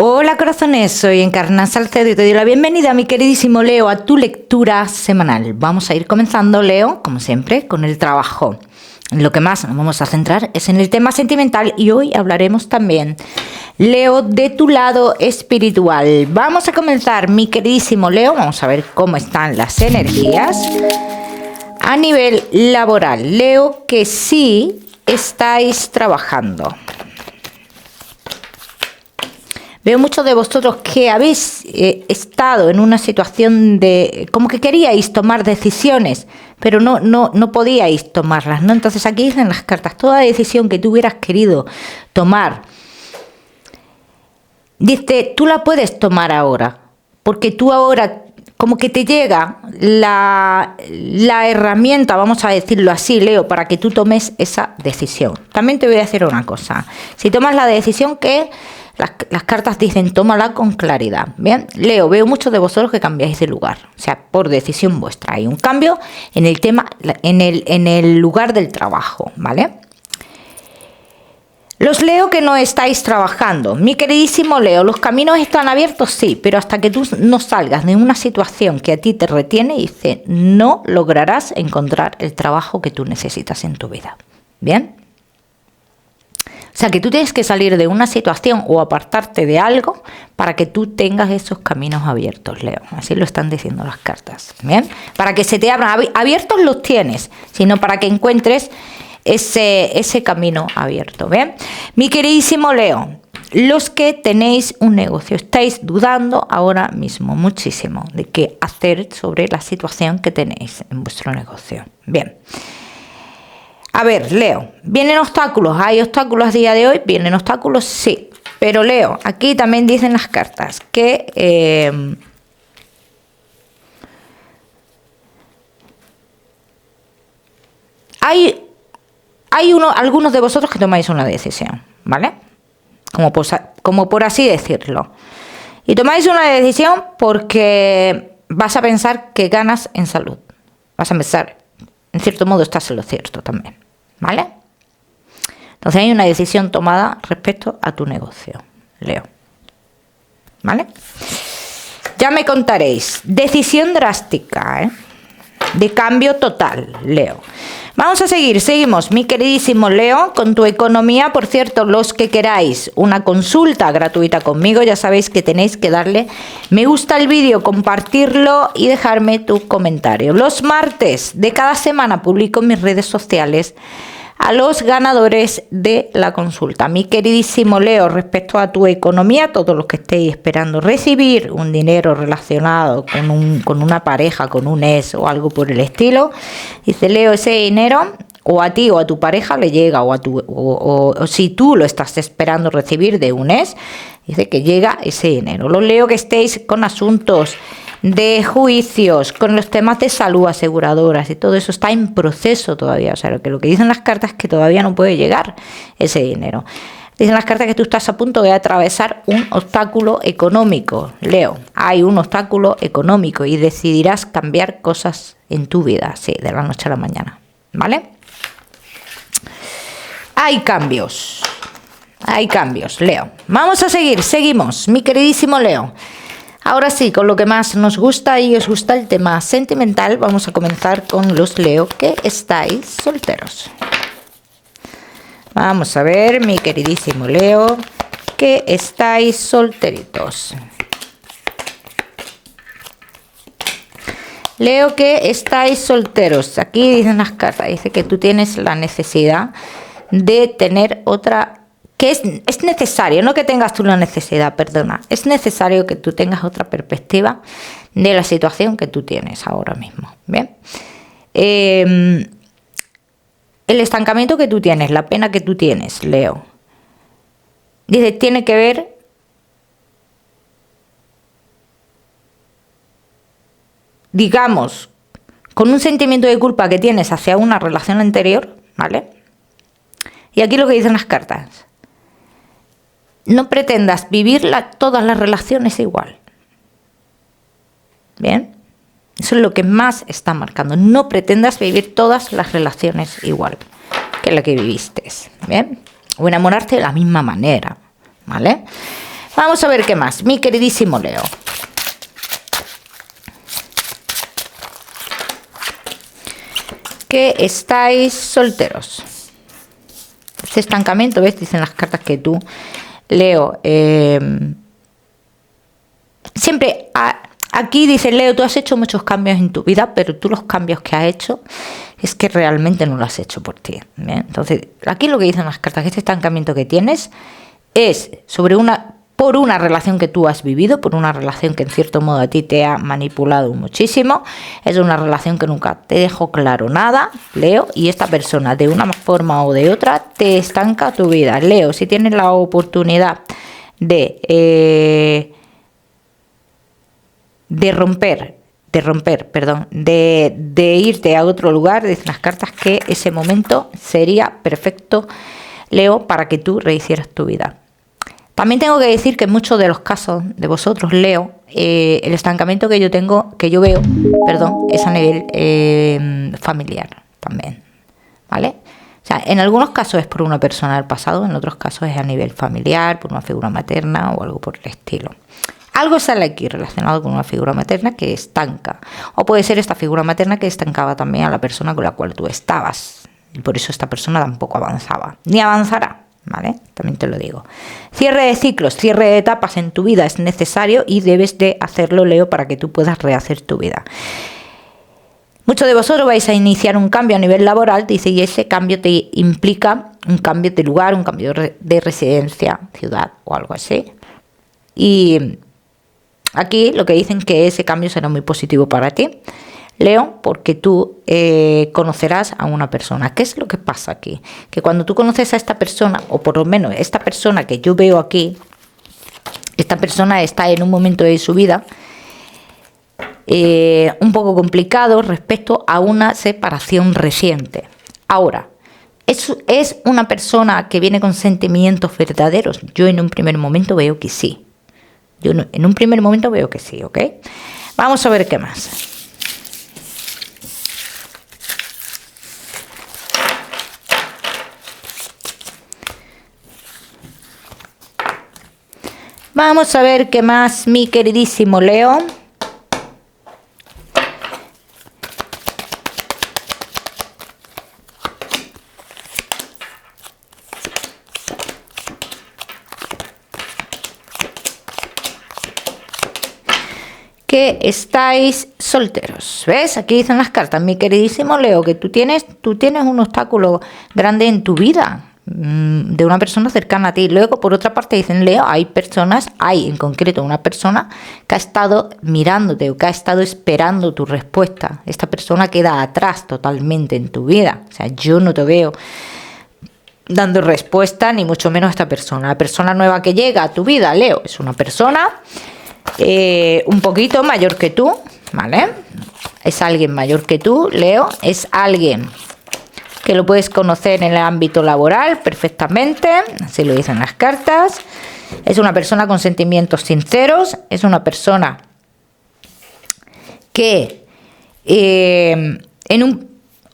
Hola corazones, soy Encarna Salcedo y te doy la bienvenida, mi queridísimo Leo, a tu lectura semanal. Vamos a ir comenzando, Leo, como siempre, con el trabajo. Lo que más nos vamos a centrar es en el tema sentimental y hoy hablaremos también, Leo, de tu lado espiritual. Vamos a comenzar, mi queridísimo Leo, vamos a ver cómo están las energías a nivel laboral. Leo, que sí estáis trabajando. Veo muchos de vosotros que habéis estado en una situación de como que queríais tomar decisiones, pero no podíais tomarlas, ¿no? Entonces aquí dicen las cartas, toda decisión que tú hubieras querido tomar, dice, tú la puedes tomar ahora, porque tú ahora como que te llega la herramienta, vamos a decirlo así, Leo, para que tú tomes esa decisión. También te voy a decir una cosa, si tomas la decisión que las cartas dicen, tómala con claridad. Bien, Leo, veo muchos de vosotros que cambiáis de lugar, o sea, por decisión vuestra. Hay un cambio en el tema, en el lugar del trabajo, ¿vale? Los Leo que no estáis trabajando, mi queridísimo Leo, los caminos están abiertos, sí, pero hasta que tú no salgas de una situación que a ti te retiene, dice, no lograrás encontrar el trabajo que tú necesitas en tu vida. Bien. O sea, que tú tienes que salir de una situación o apartarte de algo para que tú tengas esos caminos abiertos, Leo. Así lo están diciendo las cartas. ¿Bien? Para que se te abran. Abiertos los tienes, sino para que encuentres ese camino abierto. ¿Bien? Mi queridísimo Leo, los que tenéis un negocio, estáis dudando ahora mismo muchísimo de qué hacer sobre la situación que tenéis en vuestro negocio. Bien. A ver, Leo, ¿vienen obstáculos? ¿Hay obstáculos a día de hoy? ¿Vienen obstáculos? Sí. Pero Leo, aquí también dicen las cartas que hay algunos de vosotros que tomáis una decisión, ¿vale? Como por así decirlo. Y tomáis una decisión porque vas a pensar que ganas en salud. Vas a pensar, en cierto modo, estás en lo cierto también. ¿Vale? Entonces hay una decisión tomada respecto a tu negocio, Leo. ¿Vale? Ya me contaréis. Decisión drástica, ¿eh? De cambio total, Leo. Vamos a seguimos, mi queridísimo Leo, con tu economía. Por cierto, los que queráis una consulta gratuita conmigo, ya sabéis que tenéis que darle me gusta al vídeo, compartirlo y dejarme tu comentario. Los martes de cada semana publico en mis redes sociales a los ganadores de la consulta. Mi queridísimo Leo, respecto a tu economía, todos los que estéis esperando recibir un dinero relacionado con una pareja, con un ex o algo por el estilo, dice Leo, ese dinero o a ti o a tu pareja le llega, o si tú lo estás esperando recibir de un ex, dice que llega ese dinero. Los Leo que estéis con asuntos de juicios, con los temas de salud, aseguradoras y todo eso está en proceso todavía, o sea, lo que dicen las cartas es que todavía no puede llegar ese dinero. Dicen las cartas que tú estás a punto de atravesar un obstáculo económico, Leo. Hay un obstáculo económico y decidirás cambiar cosas en tu vida, sí, de la noche a la mañana, ¿vale? Hay cambios, Leo. Vamos a seguimos, mi queridísimo Leo. Ahora sí, con lo que más nos gusta y os gusta el tema sentimental, vamos a comenzar con los Leo que estáis solteros. Vamos a ver, mi queridísimo Leo, que estáis solteritos. Leo que estáis solteros. Aquí dicen las cartas, dice que tú tienes la necesidad de tener otra, que es necesario, no que tengas tú la necesidad, perdona, es necesario que tú tengas otra perspectiva de la situación que tú tienes ahora mismo. Bien, el estancamiento que tú tienes, la pena que tú tienes, Leo, dice, tiene que ver digamos con un sentimiento de culpa que tienes hacia una relación anterior, ¿vale? Y aquí lo que dicen las cartas, no pretendas vivir todas las relaciones igual. ¿Bien? Eso es lo que más está marcando. No pretendas vivir todas las relaciones igual que la que viviste. ¿Bien? O enamorarte de la misma manera. ¿Vale? Vamos a ver qué más, mi queridísimo Leo. Que estáis solteros. Este estancamiento, ¿ves? Dicen las cartas que tú, Leo, siempre aquí dice Leo, tú has hecho muchos cambios en tu vida, pero tú los cambios que has hecho es que realmente no lo has hecho por ti. ¿Bien? Entonces, aquí lo que dicen las cartas, que este estancamiento que tienes es por una relación que tú has vivido, por una relación que en cierto modo a ti te ha manipulado muchísimo, es una relación que nunca te dejó claro nada, Leo, y esta persona de una forma o de otra te estanca tu vida. Leo, si tienes la oportunidad de irte a otro lugar, dicen las cartas que ese momento sería perfecto, Leo, para que tú rehicieras tu vida. También tengo que decir que en muchos de los casos de vosotros, Leo, el estancamiento que yo veo, es a nivel familiar también, ¿vale? O sea, en algunos casos es por una persona del pasado, en otros casos es a nivel familiar, por una figura materna o algo por el estilo. Algo sale aquí relacionado con una figura materna que estanca. O puede ser esta figura materna que estancaba también a la persona con la cual tú estabas. Y por eso esta persona tampoco avanzaba. Ni avanzará, ¿vale? También te lo digo. Cierre de ciclos, cierre de etapas en tu vida es necesario y debes de hacerlo, Leo, para que tú puedas rehacer tu vida. Muchos de vosotros vais a iniciar un cambio a nivel laboral, dice, y ese cambio te implica un cambio de lugar, un cambio de residencia, ciudad o algo así. Y aquí lo que dicen que ese cambio será muy positivo para ti, Leo, porque tú conocerás a una persona. ¿Qué es lo que pasa aquí? Que cuando tú conoces a esta persona, o por lo menos esta persona que yo veo aquí, esta persona está en un momento de su vida un poco complicado respecto a una separación reciente. Ahora, ¿es una persona que viene con sentimientos verdaderos? Yo en un primer momento veo que sí. En un primer momento veo que sí, ¿ok? Vamos a ver qué más. Vamos a ver qué más, mi queridísimo Leo. Que estáis solteros. ¿Ves? Aquí dicen las cartas, mi queridísimo Leo, que tú tienes un obstáculo grande en tu vida, de una persona cercana a ti. Luego, por otra parte, dicen, Leo, hay en concreto una persona que ha estado mirándote o que ha estado esperando tu respuesta. Esta persona queda atrás totalmente en tu vida. O sea, yo no te veo dando respuesta, ni mucho menos a esta persona. La persona nueva que llega a tu vida, Leo, es una persona un poquito mayor que tú, ¿vale? Es alguien mayor que tú, Leo, es alguien que lo puedes conocer en el ámbito laboral perfectamente, así lo dicen las cartas. Es una persona con sentimientos sinceros, es una persona que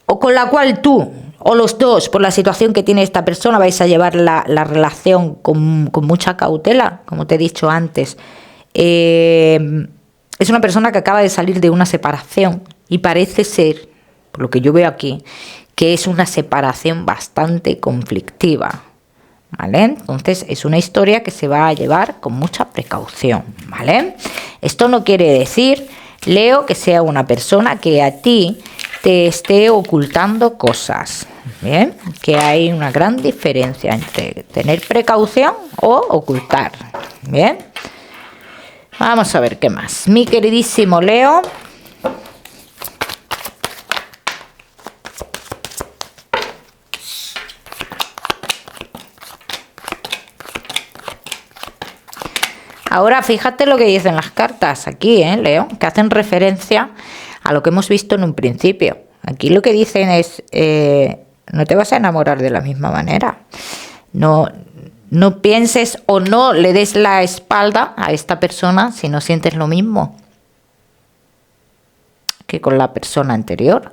o con la cual tú o los dos, por la situación que tiene esta persona, vais a llevar la relación con mucha cautela, como te he dicho antes. Es una persona que acaba de salir de una separación y parece ser, por lo que yo veo aquí, que es una separación bastante conflictiva, ¿vale? Entonces es una historia que se va a llevar con mucha precaución, ¿vale? Esto no quiere decir, Leo, que sea una persona que a ti te esté ocultando cosas, ¿bien? Que hay una gran diferencia entre tener precaución o ocultar, ¿bien? Vamos a ver qué más. Mi queridísimo Leo. Ahora fíjate lo que dicen las cartas aquí, Leo, que hacen referencia a lo que hemos visto en un principio. Aquí lo que dicen es, no te vas a enamorar de la misma manera. No pienses o no le des la espalda a esta persona si no sientes lo mismo que con la persona anterior.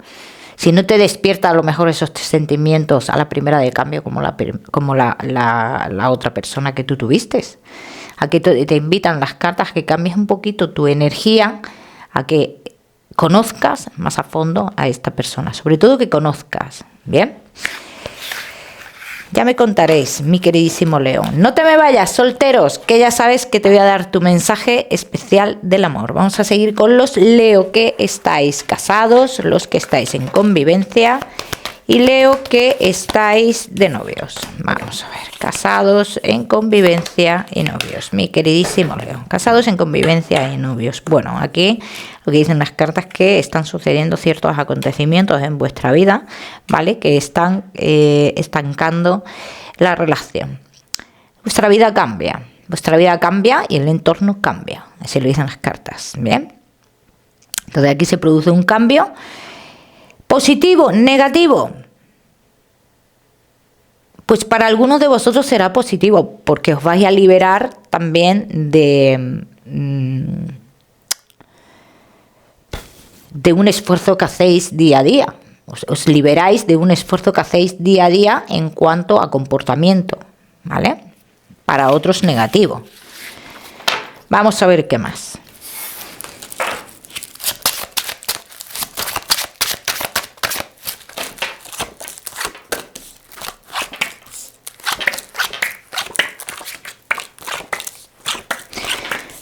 Si no te despierta a lo mejor esos sentimientos a la primera de cambio como la otra persona que tú tuviste. a que te invitan las cartas a que cambies un poquito tu energía, a que conozcas más a fondo a esta persona, sobre todo que conozcas, ¿bien? Ya me contaréis, mi queridísimo Leo. No te me vayas, solteros, que ya sabes que te voy a dar tu mensaje especial del amor. Vamos a seguir con los Leo que estáis casados, los que estáis en convivencia y Leo que estáis de novios. Vamos a ver, casados, en convivencia y novios. Mi queridísimo Leo, casados, en convivencia y novios. Bueno, aquí lo que dicen las cartas es que están sucediendo ciertos acontecimientos en vuestra vida, ¿vale? Que están estancando la relación. Vuestra vida cambia y el entorno cambia. Así lo dicen las cartas, ¿bien? Entonces aquí se produce un cambio. ¿Positivo? ¿Negativo? Pues para algunos de vosotros será positivo, porque os vais a liberar también de un esfuerzo que hacéis día a día. Os liberáis de un esfuerzo que hacéis día a día en cuanto a comportamiento, ¿vale? Para otros negativo. Vamos a ver qué más.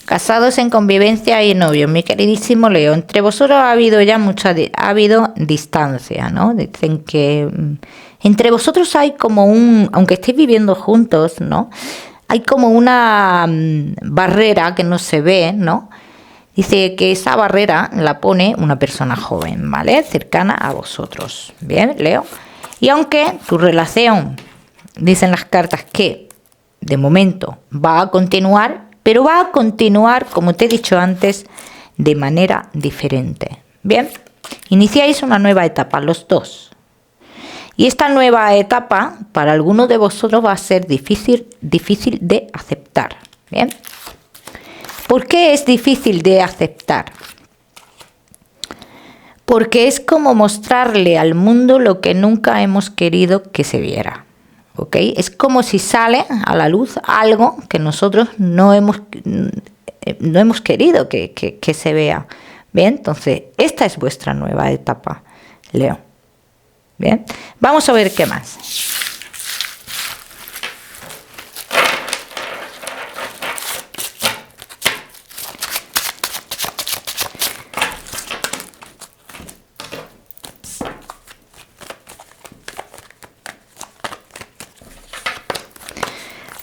Casados, en convivencia y novios, mi queridísimo Leo, entre vosotros ha habido ya ha habido distancia, ¿no? Dicen que entre vosotros hay como aunque estéis viviendo juntos, ¿no? Hay como una barrera que no se ve, ¿no? Dice que esa barrera la pone una persona joven, ¿vale? Cercana a vosotros, ¿bien, Leo? Y aunque tu relación, dicen las cartas que de momento va a continuar, pero va a continuar, como te he dicho antes, de manera diferente. Bien, iniciáis una nueva etapa, los dos. Y esta nueva etapa, para algunos de vosotros, va a ser difícil de aceptar. Bien, ¿por qué es difícil de aceptar? Porque es como mostrarle al mundo lo que nunca hemos querido que se viera. ¿Ok? Es como si sale a la luz algo que nosotros no hemos querido que se vea. Bien, entonces esta es vuestra nueva etapa, Leo. Bien, vamos a ver qué más.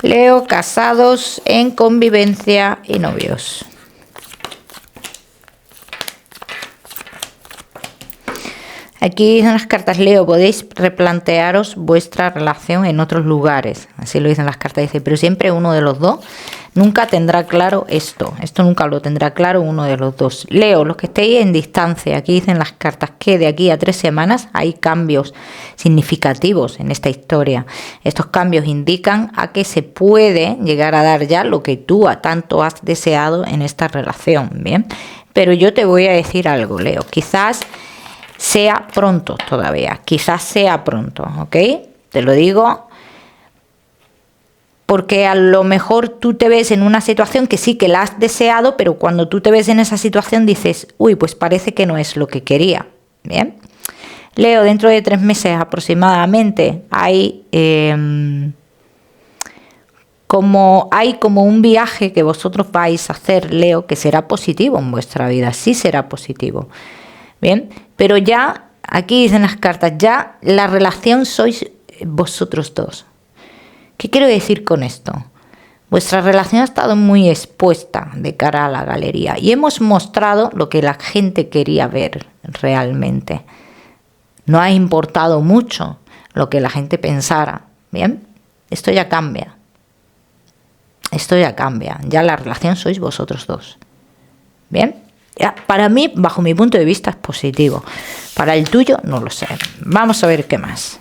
Leo, casados, en convivencia y novios. Aquí dicen las cartas, Leo, podéis replantearos vuestra relación en otros lugares. Así lo dicen las cartas. Dice, pero siempre uno de los dos nunca tendrá claro esto. Esto nunca lo tendrá claro uno de los dos. Leo, los que estéis en distancia, aquí dicen las cartas que de aquí a 3 semanas hay cambios significativos en esta historia. Estos cambios indican a que se puede llegar a dar ya lo que tú tanto has deseado en esta relación, ¿bien? Pero yo te voy a decir algo, Leo. Quizás sea pronto todavía, quizás sea pronto, ¿ok? Te lo digo porque a lo mejor tú te ves en una situación que sí que la has deseado, pero cuando tú te ves en esa situación dices, uy, pues parece que no es lo que quería, ¿bien? Leo, dentro de 3 meses aproximadamente hay como un viaje que vosotros vais a hacer, Leo, que será positivo en vuestra vida, sí será positivo. Bien, pero ya, aquí dicen las cartas, ya la relación sois vosotros dos. ¿Qué quiero decir con esto? Vuestra relación ha estado muy expuesta de cara a la galería y hemos mostrado lo que la gente quería ver realmente. No ha importado mucho lo que la gente pensara. Bien, esto ya cambia. Esto ya cambia. Ya la relación sois vosotros dos. Bien. Para mí, bajo mi punto de vista, es positivo. Para el tuyo, no lo sé. Vamos a ver qué más.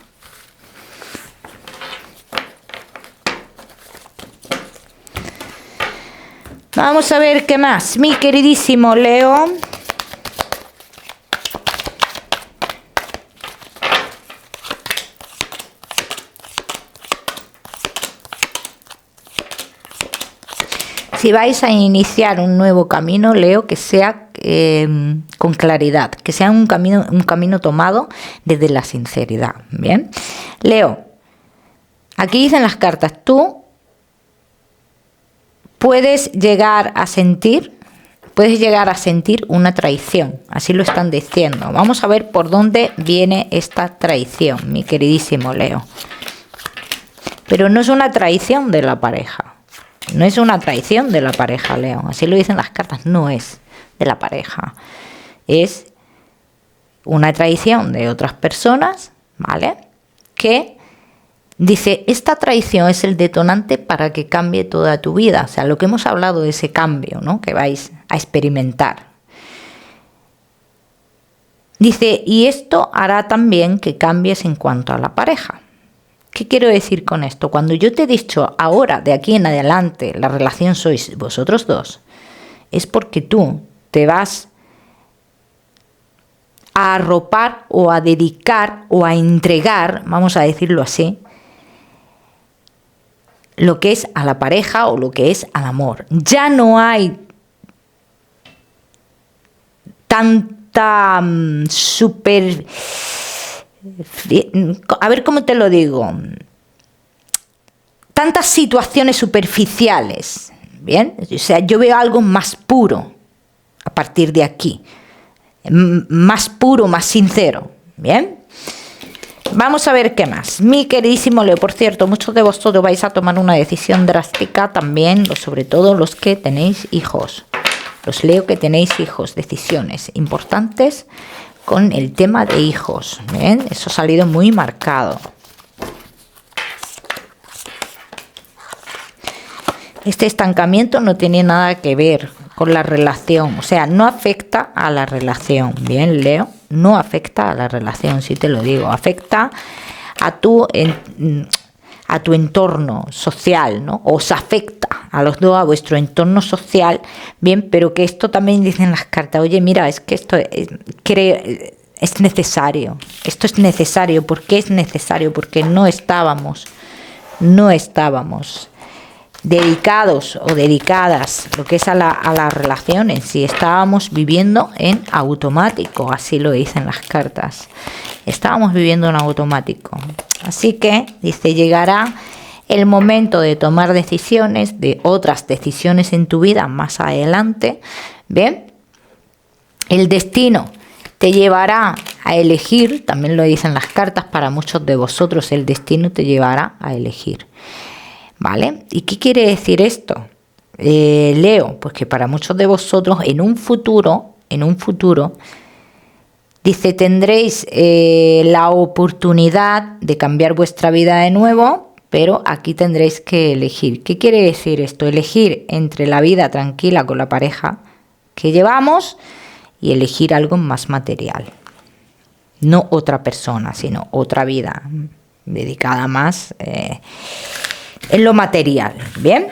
Vamos a ver qué más. Mi queridísimo Leo. Si vais a iniciar un nuevo camino, Leo, que sea con claridad, que sea un camino tomado desde la sinceridad. Bien, Leo, aquí dicen las cartas, tú puedes llegar a sentir una traición, así lo están diciendo. Vamos a ver por dónde viene esta traición, mi queridísimo Leo. Pero no es una traición de la pareja. No es una traición de la pareja, Leo. Así lo dicen las cartas. No es de la pareja. Es una traición de otras personas, ¿vale? Que dice, esta traición es el detonante para que cambie toda tu vida. O sea, lo que hemos hablado de ese cambio, ¿no? Que vais a experimentar. Dice, y esto hará también que cambies en cuanto a la pareja. ¿Qué quiero decir con esto? Cuando yo te he dicho ahora, de aquí en adelante, la relación sois vosotros dos, es porque tú te vas a arropar o a dedicar o a entregar, vamos a decirlo así, lo que es a la pareja o lo que es al amor. Ya no hay tanta a ver cómo te lo digo, tantas situaciones superficiales, ¿bien? O sea, yo veo algo más puro a partir de aquí, más puro, más sincero, ¿bien? Vamos a ver qué más. Mi queridísimo Leo, por cierto, muchos de vosotros vais a tomar una decisión drástica también, sobre todo los que tenéis hijos. Los Leo que tenéis hijos, decisiones importantes con el tema de hijos. ¿Ven? Eso ha salido muy marcado. Este estancamiento no tiene nada que ver con la relación, o sea, no afecta a la relación. Bien, Leo, no afecta a la relación, sí te lo digo, afecta a tu entorno social, ¿no? Os afecta a los dos, a vuestro entorno social, bien, pero que esto también dicen las cartas, oye, mira, es que esto es necesario, esto es necesario. ¿Por qué es necesario? Porque no estábamos dedicados o dedicadas, lo que es a la relación en sí, estábamos viviendo en automático, así lo dicen las cartas, estábamos viviendo en automático. Así que, dice, llegará el momento de tomar decisiones, de otras decisiones en tu vida más adelante, ¿bien? El destino te llevará a elegir, también lo dicen las cartas, para muchos de vosotros el destino te llevará a elegir, ¿vale? ¿Y qué quiere decir esto? Leo, pues que para muchos de vosotros en un futuro, dice, tendréis la oportunidad de cambiar vuestra vida de nuevo, pero aquí tendréis que elegir. ¿Qué quiere decir esto? Elegir entre la vida tranquila con la pareja que llevamos y elegir algo más material. No otra persona, sino otra vida dedicada más en lo material. ¿Bien?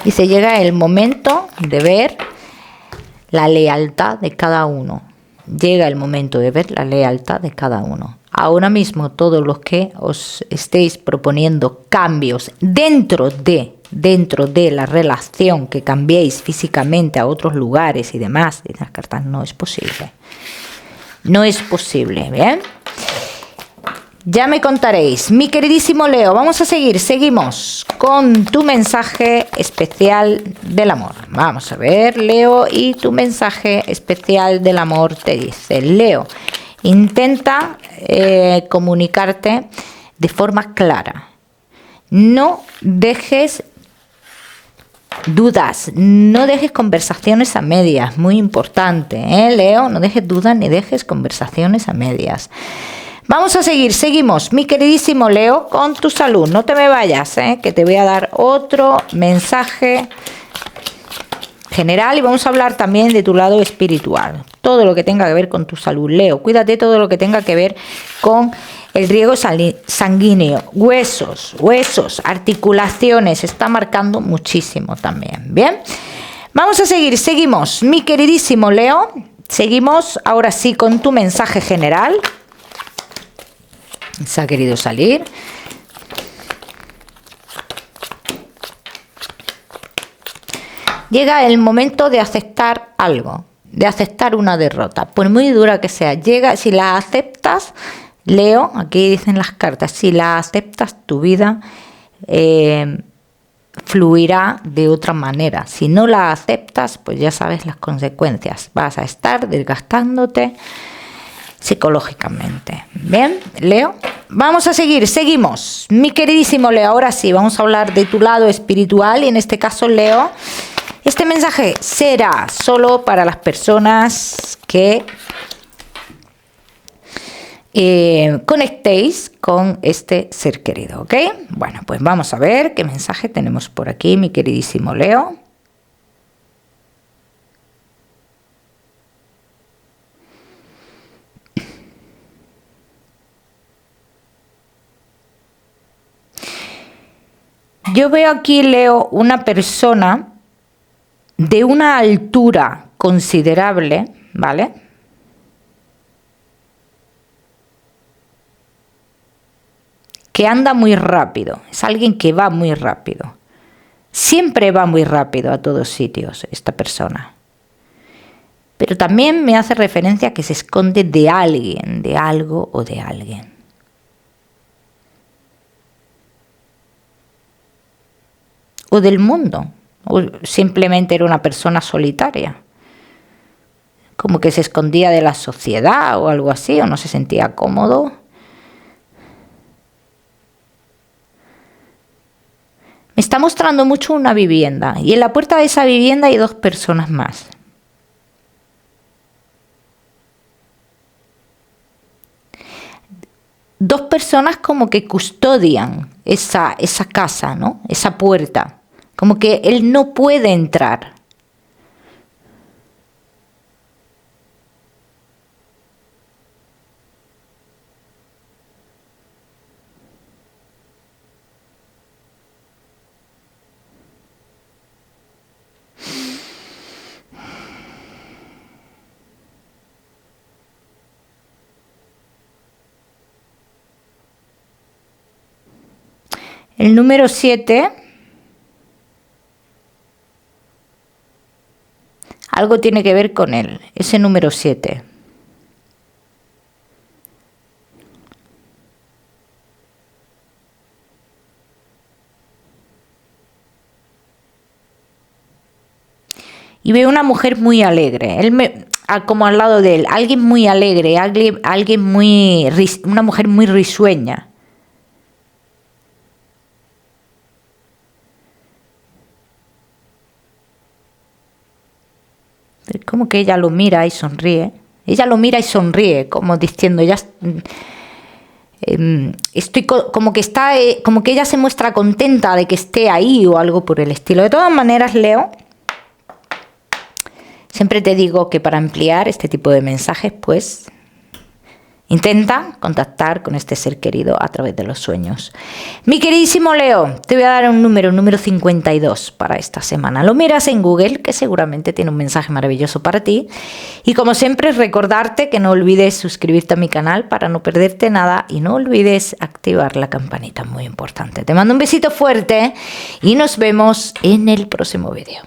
Y se llega el momento de ver la lealtad de cada uno. Llega el momento de ver la lealtad de cada uno. Ahora mismo todos los que os estéis proponiendo cambios dentro de la relación, que cambiéis físicamente a otros lugares y demás, de las cartas, no es posible. No es posible, ¿bien? Ya me contaréis. Mi queridísimo Leo, vamos a seguimos con tu mensaje especial del amor. Vamos a ver, Leo, y tu mensaje especial del amor te dice, Leo, intenta comunicarte de forma clara. No dejes dudas, no dejes conversaciones a medias, muy importante, Leo, no dejes dudas ni dejes conversaciones a medias. Vamos a seguimos, mi queridísimo Leo, con tu salud. No te me vayas, que te voy a dar otro mensaje general y vamos a hablar también de tu lado espiritual. Todo lo que tenga que ver con tu salud, Leo. Cuídate todo lo que tenga que ver con el riego sanguíneo, huesos, articulaciones. Está marcando muchísimo también, ¿bien? Vamos a seguir, seguimos, mi queridísimo Leo. Seguimos ahora sí con tu mensaje general. Se ha querido salir. Llega el momento de aceptar algo, de aceptar una derrota, por muy dura que sea. Llega, si la aceptas, Leo, aquí dicen las cartas, si la aceptas, tu vida fluirá de otra manera. Si no la aceptas, pues ya sabes las consecuencias. Vas a estar desgastándote psicológicamente. Bien, Leo. Vamos a seguir, seguimos. Mi queridísimo Leo, ahora sí, vamos a hablar de tu lado espiritual y en este caso, Leo, este mensaje será solo para las personas que conectéis con este ser querido, ¿ok? Bueno, pues vamos a ver qué mensaje tenemos por aquí, mi queridísimo Leo. Yo veo aquí, Leo, una persona de una altura considerable, ¿vale? Que anda muy rápido, es alguien que va muy rápido. Siempre va muy rápido a todos sitios esta persona. Pero también me hace referencia a que se esconde de alguien, de algo o de alguien. O del mundo, o simplemente era una persona solitaria. Como que se escondía de la sociedad o algo así, o no se sentía cómodo. Me está mostrando mucho una vivienda y en la puerta de esa vivienda hay dos personas más. Dos personas como que custodian esa casa, ¿no? Esa puerta. Como que él no puede entrar. El número 7, algo tiene que ver con él, ese número 7. Y veo una mujer muy alegre, como al lado de él, alguien muy alegre, una mujer muy risueña. Como que ella lo mira y sonríe. Ella lo mira y sonríe, como diciendo, ya estoy como que está, como que ella se muestra contenta de que esté ahí o algo por el estilo. De todas maneras, Leo, siempre te digo que para ampliar este tipo de mensajes, pues intenta contactar con este ser querido a través de los sueños. Mi queridísimo Leo, te voy a dar un número 52 para esta semana. Lo miras en Google, que seguramente tiene un mensaje maravilloso para ti. Y como siempre, recordarte que no olvides suscribirte a mi canal para no perderte nada y no olvides activar la campanita, muy importante. Te mando un besito fuerte y nos vemos en el próximo vídeo.